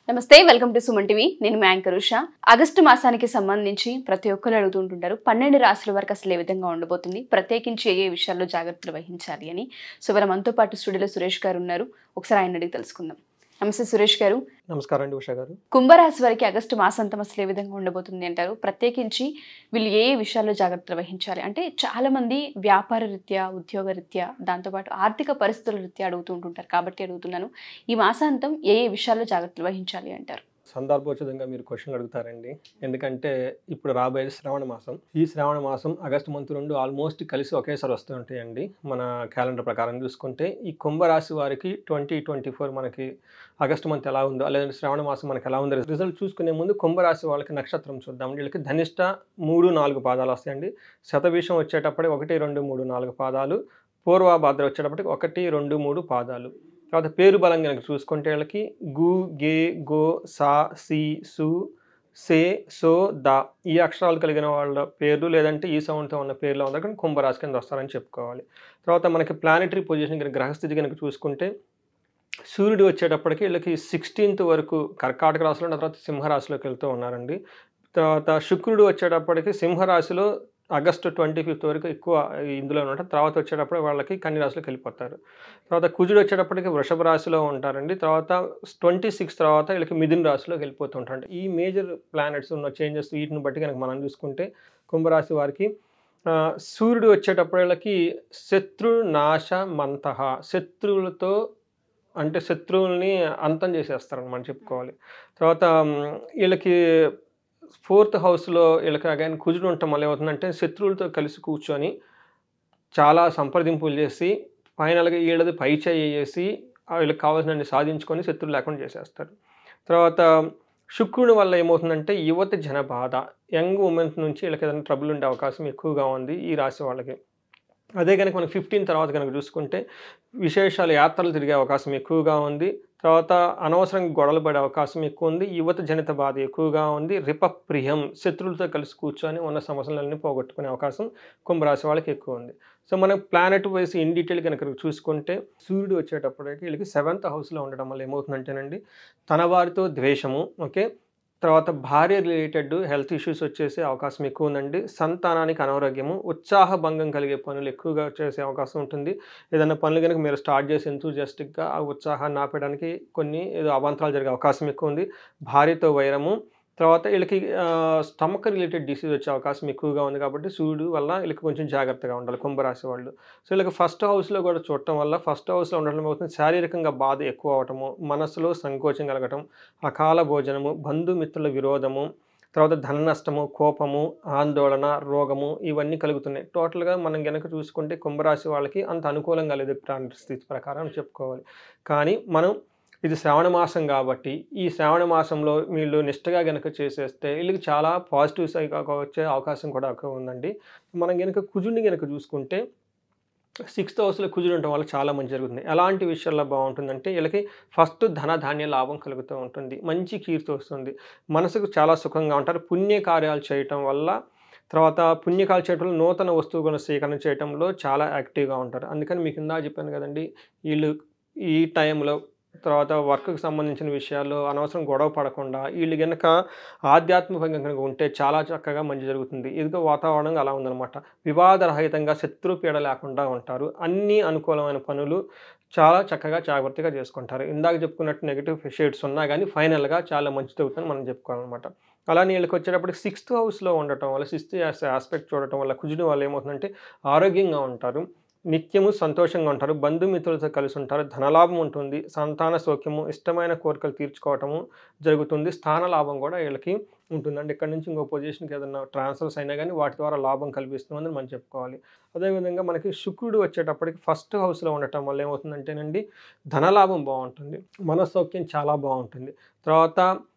నమస్తే, welcome to Suman TV. నేను మీ anchor Usha. August మాసానికి సంబంధించి ప్రతి ఒక్కరు అడుగుతుంటారు 12 రాశుల వరకు అసలు ఏ విధంగా ఉండబోతుంది, ప్రత్యేకించి ఏ విషయాల్లో జాగ్రత్తలు వహించాలి అని. సో మనతో పాటు స్టూడియోలో సురేష్ గారు ఉన్నారు. ఒకసారి ఆయన అడిగి తెలుసుకుందాం. నమస్తే సురేష్ గారు. నమస్కారం అండి ఉషా గారు. కుంభరాశి వారికి ఆగస్టు మాసాంతం అసలు ఏ విధంగా ఉండబోతుంది అంటారు? ప్రత్యేకించి వీళ్ళు ఏ విషయాల్లో జాగ్రత్తలు వహించాలి అంటే చాలా మంది వ్యాపార రీత్యా, ఉద్యోగ రీత్యా, దాంతోపాటు ఆర్థిక పరిస్థితుల రీత్యా అడుగుతుంటుంటారు. కాబట్టి అడుగుతున్నాను, ఈ మాసాంతం ఏ విషయాల్లో జాగ్రత్తలు వహించాలి అంటారు? సందర్భోచితంగా మీరు క్వశ్చన్ అడుగుతారండి. ఎందుకంటే ఇప్పుడు రాబోయే శ్రావణ మాసం. ఈ శ్రావణ మాసం ఆగస్టు మంత్ రెండు ఆల్మోస్ట్ కలిసి ఒకేసారి వస్తూ ఉంటాయండి. మన క్యాలెండర్ ప్రకారం చూసుకుంటే ఈ కుంభరాశి వారికి 2024 మనకి ఆగస్టు మంత్ ఎలా ఉందో, లేదంటే శ్రావణ మాసం మనకి ఎలా ఉందో రిజల్ట్ చూసుకునే ముందు కుంభరాశి వాళ్ళకి నక్షత్రం చూద్దాం. వీళ్ళకి ధనిష్ట 3-4 పాదాలు వస్తాయండి. శతభిషం వచ్చేటప్పటికి 1, 2, 3, 4 పాదాలు. పూర్వభాద్ర వచ్చేటప్పటికి 1, 2, 3 పాదాలు. తర్వాత పేరు బలం కనుక చూసుకుంటే వీళ్ళకి గు, గే, గో, సా, సి, సు, సే, సో, దా ఈ అక్షరాలు కలిగిన వాళ్ళ పేర్లు, లేదంటే ఈ సౌండ్తో ఉన్న పేర్లు అందరూ కానీ కుంభరాశి కింద వస్తారని చెప్పుకోవాలి. తర్వాత మనకి ప్లానెటరీ పొజిషన్ కనుక, గ్రహస్థితి కనుక చూసుకుంటే సూర్యుడు వచ్చేటప్పటికి వీళ్ళకి 16th వరకు కర్కాటక రాశిలో, తర్వాత సింహరాశిలోకి వెళ్తూ ఉన్నారండి. తర్వాత శుక్రుడు వచ్చేటప్పటికి సింహరాశిలో ఆగస్టు 25th వరకు ఎక్కువ ఇందులో ఉంటారు. తర్వాత వచ్చేటప్పుడు వాళ్ళకి కన్య రాశిలోకి వెళ్ళిపోతారు. తర్వాత కుజుడు వచ్చేటప్పటికి వృషభ రాశిలో ఉంటారండి. తర్వాత 26 తర్వాత వీళ్ళకి మిథున రాశిలోకి వెళ్ళిపోతుంటారు. ఈ మేజర్ ప్లానెట్స్ ఉన్న చేంజెస్ వీటిని బట్టి కనుక మనం చూసుకుంటే కుంభరాశి వారికి సూర్యుడు వచ్చేటప్పుడు వీళ్ళకి శత్రు నాశ మంతః, శత్రువులతో అంటే శత్రువుల్ని అంతం చేసేస్తారని మనం చెప్పుకోవాలి. తర్వాత వీళ్ళకి 4th హౌస్లో వీళ్ళకి అగైన్ కుజుడు ఉండటం వల్ల ఏమవుతుందంటే శత్రువులతో కలిసి కూర్చొని చాలా సంప్రదింపులు చేసి ఫైనల్గా వీళ్ళది పై చేయి చేసి వీళ్ళకి కావాల్సినన్ని సాధించుకొని శత్రువులు లేకుండా చేసేస్తారు. తర్వాత శుక్రుడి వల్ల ఏమవుతుందంటే యువత జన బాధ, యంగ్ ఉమెన్స్ నుంచి వీళ్ళకి ఏదైనా ట్రబుల్ ఉండే అవకాశం ఎక్కువగా ఉంది ఈ రాశి వాళ్ళకి. అదే కనుక మనకి 15 తర్వాత కనుక చూసుకుంటే విశేషాలు, యాత్రలు తిరిగే అవకాశం ఎక్కువగా ఉంది. తర్వాత అనవసరంగా గొడవలు పడే అవకాశం ఎక్కువ ఉంది. యువత జనిత బాధ ఎక్కువగా ఉంది. రిపప్రియం, శత్రువులతో కలిసి కూర్చొని ఉన్న సమస్యలన్నీ పోగొట్టుకునే అవకాశం కుంభరాశి వాళ్ళకి ఎక్కువ ఉంది. సో మనం ప్లానెట్ వైస్ ఇన్ డీటెయిల్ కనుక చూసుకుంటే సూర్యుడు వచ్చేటప్పటికి వీళ్ళకి 7th హౌస్లో ఉండడం వల్ల ఏమవుతుందంటేనండి తన వారితో ద్వేషము, ఓకే, తర్వాత భార్య రిలేటెడ్ హెల్త్ ఇష్యూస్ వచ్చేసే అవకాశం ఎక్కువ ఉందండి. సంతానానికి అనారోగ్యము, ఉత్సాహ భంగం కలిగే పనులు ఎక్కువగా చేసే అవకాశం ఉంటుంది. ఏదైనా పనులు కనుక మీరు స్టార్ట్ చేసి ఎంతూజియాస్టిక్గా ఆ ఉత్సాహాన్ని ఆపేయడానికి కొన్ని ఏదో అవాంతరాలు జరిగే అవకాశం ఎక్కువ ఉంది. భార్యతో వైరము, తర్వాత వీళ్ళకి స్టమక్ రిలేటెడ్ డిసీజ్ వచ్చే అవకాశం ఎక్కువగా ఉంది. కాబట్టి సూర్యుడు వల్ల వీళ్ళకి కొంచెం జాగ్రత్తగా ఉండాలి కుంభరాశి వాళ్ళు. సో వీళ్ళకి 1st హౌస్లో కూడా చూడటం వల్ల 1st హౌస్లో ఉండడం అవుతుంది శారీరకంగా బాధ ఎక్కువ అవటము, మనసులో సంకోచం కలగటం, అకాల భోజనము, బంధుమిత్రుల విరోధము, తర్వాత ధన నష్టము, కోపము, ఆందోళన, రోగము ఇవన్నీ కలుగుతున్నాయి. టోటల్గా మనం కనుక చూసుకుంటే కుంభరాశి వాళ్ళకి అంత అనుకూలంగా లేదు ప్లానెట్ స్థితి ప్రకారం చెప్పుకోవాలి. కానీ మనం ఇది శ్రావణ మాసం కాబట్టి ఈ శ్రావణ మాసంలో వీళ్ళు నిష్టగా కనుక చేసేస్తే వీళ్ళకి చాలా పాజిటివ్స్ వచ్చే అవకాశం కూడా ఎక్కువ ఉందండి. మనం కనుక కుజుడిని కనుక చూసుకుంటే 6th హౌస్లో కుజుడు ఉండటం వల్ల చాలా మంచి జరుగుతుంది. ఎలాంటి విషయాల్లో బాగుంటుందంటే వీళ్ళకి ఫస్ట్ ధనధాన్య లాభం కలుగుతూ ఉంటుంది, మంచి కీర్తి వస్తుంది, మనసుకు చాలా సుఖంగా ఉంటారు. పుణ్యకార్యాలు చేయటం వల్ల, తర్వాత పుణ్యకాలు చేయటం వల్ల నూతన వస్తువులను సేకరణ చేయడంలో చాలా యాక్టివ్గా ఉంటారు. అందుకని మీకు ఇందా చెప్పాను కదండి, వీళ్ళు ఈ టైంలో తర్వాత వర్క్కి సంబంధించిన విషయాల్లో అనవసరం గొడవ పడకుండా వీళ్ళు కనుక ఆధ్యాత్మికంగా కనుక ఉంటే చాలా చక్కగా మంచి జరుగుతుంది. ఇదిగో వాతావరణం అలా ఉందన్నమాట. వివాదరహితంగా శత్రుపీడ లేకుండా ఉంటారు. అన్ని అనుకూలమైన పనులు చాలా చక్కగా జాగ్రత్తగా చేసుకుంటారు. ఇందాక చెప్పుకున్నట్టు నెగిటివ్ షేడ్స్ ఉన్నా కానీ ఫైనల్గా చాలా మంచి జరుగుతుందని మనం చెప్పుకోవాలన్నమాట. అలానే వీళ్ళకి వచ్చేటప్పటికి 6th హౌస్లో ఉండటం వల్ల, 6th ఆస్పెక్ట్ చూడటం వల్ల కుజుడు వల్ల ఏమవుతుందంటే ఆరోగ్యంగా ఉంటారు, నిత్యము సంతోషంగా ఉంటారు, బంధుమిత్రులతో కలిసి ఉంటారు, ధనలాభం ఉంటుంది, సంతాన సౌఖ్యము, ఇష్టమైన కోరికలు తీర్చుకోవటము జరుగుతుంది, స్థాన లాభం కూడా వీళ్ళకి ఉంటుందండి. ఇక్కడ నుంచి ఇంకో పొజిషన్కి ఏదైనా ట్రాన్స్ఫర్స్ అయినా కానీ వాటి ద్వారా లాభం కల్పిస్తుందని మనం చెప్పుకోవాలి. అదేవిధంగా మనకి శుక్రుడు వచ్చేటప్పటికి 1st హౌస్లో ఉండటం వల్ల ఏమవుతుందంటేనండి ధనలాభం బాగుంటుంది, మనసౌఖ్యం చాలా బాగుంటుంది. తర్వాత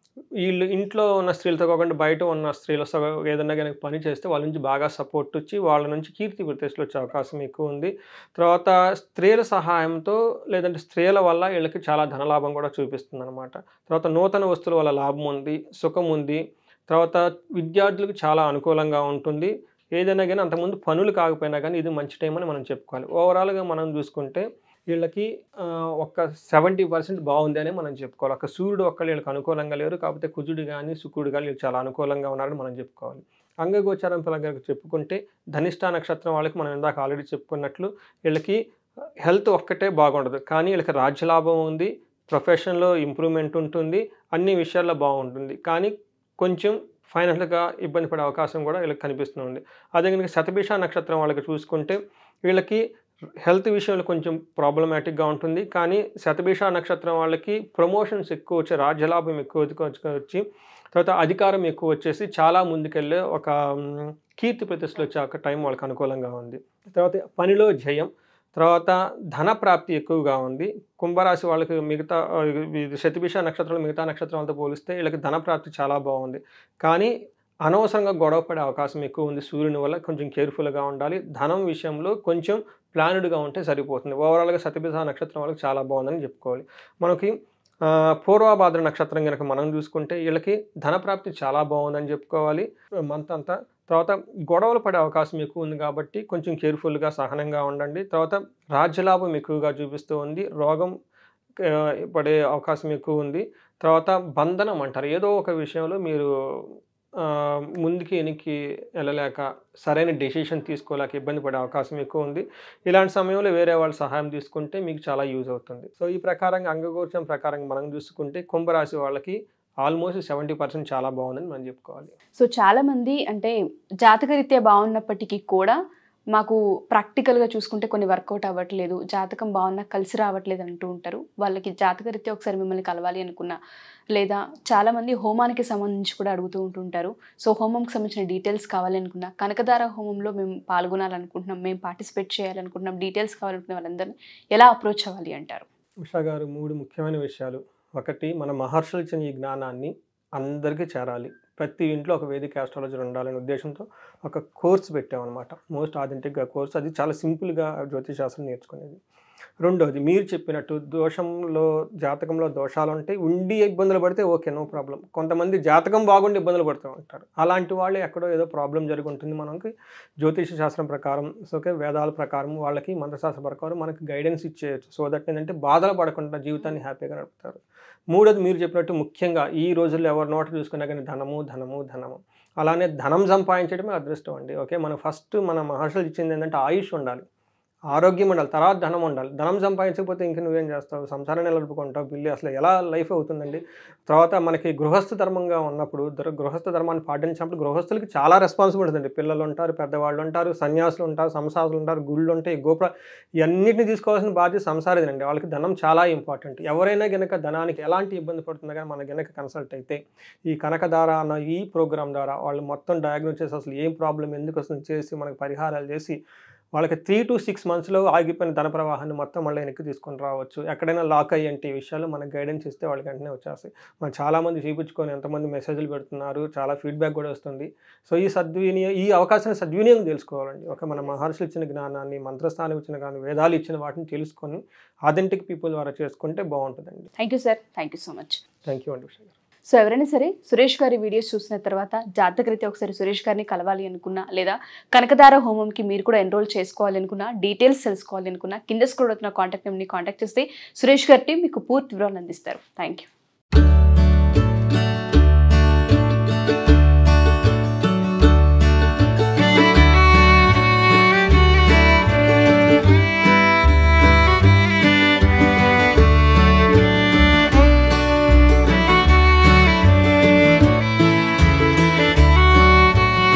వీళ్ళు ఇంట్లో ఉన్న స్త్రీలతో కాకుండా బయట ఉన్న స్త్రీలు ఏదైనా కనుక పని చేస్తే వాళ్ళ నుంచి బాగా సపోర్ట్ వచ్చి వాళ్ళ నుంచి కీర్తి ప్రతిష్టలు వచ్చే అవకాశం ఎక్కువ ఉంది. తర్వాత స్త్రీల సహాయంతో లేదంటే స్త్రీల వల్ల వీళ్ళకి చాలా ధనలాభం కూడా చూపిస్తుంది అనమాట. తర్వాత నూతన వస్తువుల వల్ల లాభం ఉంది, సుఖం ఉంది. తర్వాత విద్యార్థులకు చాలా అనుకూలంగా ఉంటుంది. ఏదైనా కానీ అంతకుముందు పనులు కాకపోయినా కానీ ఇది మంచి టైం అని మనం చెప్పుకోవాలి. ఓవరాల్గా మనం చూసుకుంటే వీళ్ళకి ఒక 70% బాగుంది అని మనం చెప్పుకోవాలి. ఒక సూర్యుడు ఒక్కళ్ళు వీళ్ళకి అనుకూలంగా లేరు. కాకపోతే కుజుడు కానీ శుక్రుడు కానీ వీళ్ళు చాలా అనుకూలంగా ఉన్నారని మనం చెప్పుకోవాలి. అంగగోచారం పరంగా చెప్పుకుంటే ధనిష్ట నక్షత్రం వాళ్ళకి మనం ఇందాక ఆల్రెడీ చెప్పుకున్నట్లు వీళ్ళకి హెల్త్ ఒక్కటే బాగుండదు. కానీ వీళ్ళకి రాజ్యలాభం ఉంది, ప్రొఫెషన్లో ఇంప్రూవ్మెంట్ ఉంటుంది, అన్ని విషయాల్లో బాగుంటుంది. కానీ కొంచెం ఫైనాన్షియల్గా ఇబ్బంది పడే అవకాశం కూడా వీళ్ళకి కనిపిస్తుంది. అదే కనుక శతభిష నక్షత్రం వాళ్ళకి చూసుకుంటే వీళ్ళకి హెల్త్ విషయంలో కొంచెం ప్రాబ్లమాటిక్గా ఉంటుంది. కానీ శతభిష నక్షత్రం వాళ్ళకి ప్రమోషన్స్ ఎక్కువ వచ్చి రాజ్యలాభం ఎక్కువ వచ్చి తర్వాత అధికారం ఎక్కువ వచ్చేసి చాలా ముందుకెళ్ళే ఒక కీర్తి ప్రతిష్టలు వచ్చే ఒక టైం వాళ్ళకి అనుకూలంగా ఉంది. తర్వాత పనిలో జయం, తర్వాత ధన ప్రాప్తి ఎక్కువగా ఉంది. కుంభరాశి వాళ్ళకి మిగతా శతభిష నక్షత్రాలు మిగతా నక్షత్రాలతో పోలిస్తే వీళ్ళకి ధన ప్రాప్తి చాలా బాగుంది. కానీ అనవసరంగా గొడవ పడే అవకాశం ఎక్కువ ఉంది. సూర్యుని వల్ల కొంచెం కేర్ఫుల్గా ఉండాలి. ధనం విషయంలో కొంచెం ప్లాన్డ్గా ఉంటే సరిపోతుంది. ఓవరాల్గా శతభిష నక్షత్రం వాళ్ళకి చాలా బాగుందని చెప్పుకోవాలి. మనకి పూర్వభాద్ర నక్షత్రం కనుక మనం చూసుకుంటే వీళ్ళకి ధన ప్రాప్తి చాలా బాగుందని చెప్పుకోవాలి మంత్ అంతా. తర్వాత గొడవలు పడే అవకాశం ఎక్కువ ఉంది కాబట్టి కొంచెం కేర్ఫుల్గా సహనంగా ఉండండి. తర్వాత రాజ్యలాభం ఎక్కువగా చూపిస్తూ ఉంది. రోగం పడే అవకాశం ఎక్కువ ఉంది. తర్వాత బంధనం అంటారు, ఏదో ఒక విషయంలో మీరు ముందుకి వెనక్కి వెళ్ళలేక సరైన డెసిషన్ తీసుకోలేక ఇబ్బంది పడే అవకాశం ఎక్కువ ఉంది. ఇలాంటి సమయంలో వేరే వాళ్ళ సహాయం తీసుకుంటే మీకు చాలా యూజ్ అవుతుంది. సో ఈ ప్రకారంగా అంగగోచరం ప్రకారంగా మనం చూసుకుంటే కుంభరాశి వాళ్ళకి ఆల్మోస్ట్ 70% చాలా బాగుందని మనం చెప్పుకోవాలి. సో చాలామంది అంటే జాతకరీత్యా బాగున్నప్పటికీ కూడా మాకు ప్రాక్టికల్గా చూసుకుంటే కొన్ని వర్కౌట్ అవ్వట్లేదు, జాతకం బాగున్నా కలిసి రావట్లేదు అంటూ ఉంటారు. వాళ్ళకి జాతకరీత్యా ఒకసారి మిమ్మల్ని కలవాలి అనుకున్నా, లేదా చాలామంది హోమానికి సంబంధించి కూడా అడుగుతూ ఉంటుంటారు. సో హోమంకి సంబంధించిన డీటెయిల్స్ కావాలనుకున్నా, కనకదార హోమంలో మేము పాల్గొనాలనుకుంటున్నాం, మేము పార్టిసిపేట్ చేయాలనుకుంటున్నాం, డీటెయిల్స్ కావాలనుకునే వాళ్ళందరినీ ఎలా అప్రోచ్ అవ్వాలి అంటారు? ఉషా గారు, 3 ముఖ్యమైన విషయాలు. ఒకటి, మన మహర్షులు ఇచ్చిన ఈ జ్ఞానాన్ని అందరికీ చేరాలి. ప్రతి ఇంట్లో ఒక వేదిక ఆస్ట్రాలజర్ ఉండాలనే ఉద్దేశంతో ఒక కోర్స్ పెట్టామన్నమాట. మోస్ట్ ఆథెంటిక్గా కోర్స్. అది చాలా సింపుల్గా జ్యోతిషాస్త్రం నేర్చుకునేది. రెండోది, మీరు చెప్పినట్టు దోషంలో జాతకంలో దోషాలు ఉంటాయి, ఉండి ఇబ్బందులు పడితే ఓకే, నో ప్రాబ్లం. కొంతమంది జాతకం బాగుండి ఇబ్బందులు పడుతూ ఉంటారు. అలాంటి వాళ్ళు ఎక్కడో ఏదో ప్రాబ్లం జరిగి ఉంటుంది. మనకి జ్యోతిష శాస్త్రం ప్రకారం, ఓకే, వేదాల ప్రకారం, వాళ్ళకి మంత్రశాస్త్రం ప్రకారం మనకి గైడెన్స్ ఇచ్చేయచ్చు. సో దట్ ఏంటంటే బాధలు పడకుండా జీవితాన్ని హ్యాపీగా నడుపుతారు. మూడోది, మీరు చెప్పినట్టు ముఖ్యంగా ఈ రోజుల్లో ఎవరి నోట చూసుకున్నా కానీ ధనము ధనము ధనము. అలానే ధనం సంపాదించడమే అదృష్టం అండి. ఓకే, మన ఫస్ట్ మన మహర్షులు ఇచ్చింది ఏంటంటే ఆయుష్ ఉండాలి, ఆరోగ్యం ఉండాలి, తర్వాత ధనం ఉండాలి. ధనం సంపాదించకపోతే ఇంక నువ్వేం చేస్తావు? సంసారాన్ని నిలబడుకుంటావు, బిల్లు అసలు ఎలా లైఫ్ అవుతుందండి? తర్వాత మనకి గృహస్థ ధర్మంగా ఉన్నప్పుడు, గృహస్థ ధర్మాన్ని పాటించినప్పుడు గృహస్థులకి చాలా రెస్పాన్సిబిలిటీ ఉంది. పిల్లలు ఉంటారు, పెద్దవాళ్ళు ఉంటారు, సన్యాసులు ఉంటారు, సంసారులు ఉంటారు, గుళ్ళు ఉంటాయి, గోపుర, ఇవన్నిటిని తీసుకోవాల్సిన బాధ్యత సంసారిదండి. వాళ్ళకి ధనం చాలా ఇంపార్టెంట్. ఎవరైనా గనక ధనానికి ఎలాంటి ఇబ్బంది పడుతుందో కానీ మన గనక కన్సల్ట్ అయితే ఈ కనకదార అన్న ఈ ప్రోగ్రామ్ ద్వారా వాళ్ళు మొత్తం డయాగ్నోస్ చేసి అసలు ఏం ప్రాబ్లం ఎందుకు వస్తుంది చేసి మనకి పరిహారాలు చేసి వాళ్ళకి 3 to 6 monthsలో ఆగిపోయిన ధన ప్రవాహాన్ని మొత్తం మళ్ళీ వెనక్కి తీసుకొని రావచ్చు. ఎక్కడైనా లాక్ అయ్యేంటి విషయాలు మనకు గైడెన్స్ ఇస్తే వాళ్ళకి వెంటనే వచ్చేస్తాయి. మనం చాలామంది చూపించుకొని ఎంతమంది మెసేజ్లు పెడుతున్నారు, చాలా ఫీడ్బ్యాక్ కూడా వస్తుంది. సో ఈ అవకాశాన్ని సద్వినియోగం తెలుసుకోవాలండి. ఒక మన మహర్షులు ఇచ్చిన జ్ఞానాన్ని, మంత్రస్థానం ఇచ్చిన కానీ వేదాలు ఇచ్చిన వాటిని తెలుసుకొని ఆథెంటిక్ పీపుల్ ద్వారా చేసుకుంటే బాగుంటుందండి. Thank you sir, thank you so much. Thank you అండి. సో ఎవరైనా సరే సురేష్ గారి వీడియోస్ చూసిన తర్వాత జాతకరీత్యా ఒకసారి సురేష్ గారిని కలవాలి అనుకున్నా, లేదా కనకదార హోమంకి మీరు కూడా ఎన్రోల్ చేసుకోవాలి అనుకున్నా, డీటెయిల్స్ తెలుసుకోవాలి అనుకున్నా, కింద స్క్రోల్ అవుతున్న కాంటాక్ట్ నెంబర్ని కాంటాక్ట్ చేస్తే సురేష్ గారి టీం మీకు పూర్తి వివరాలు అందిస్తారు. Thank you.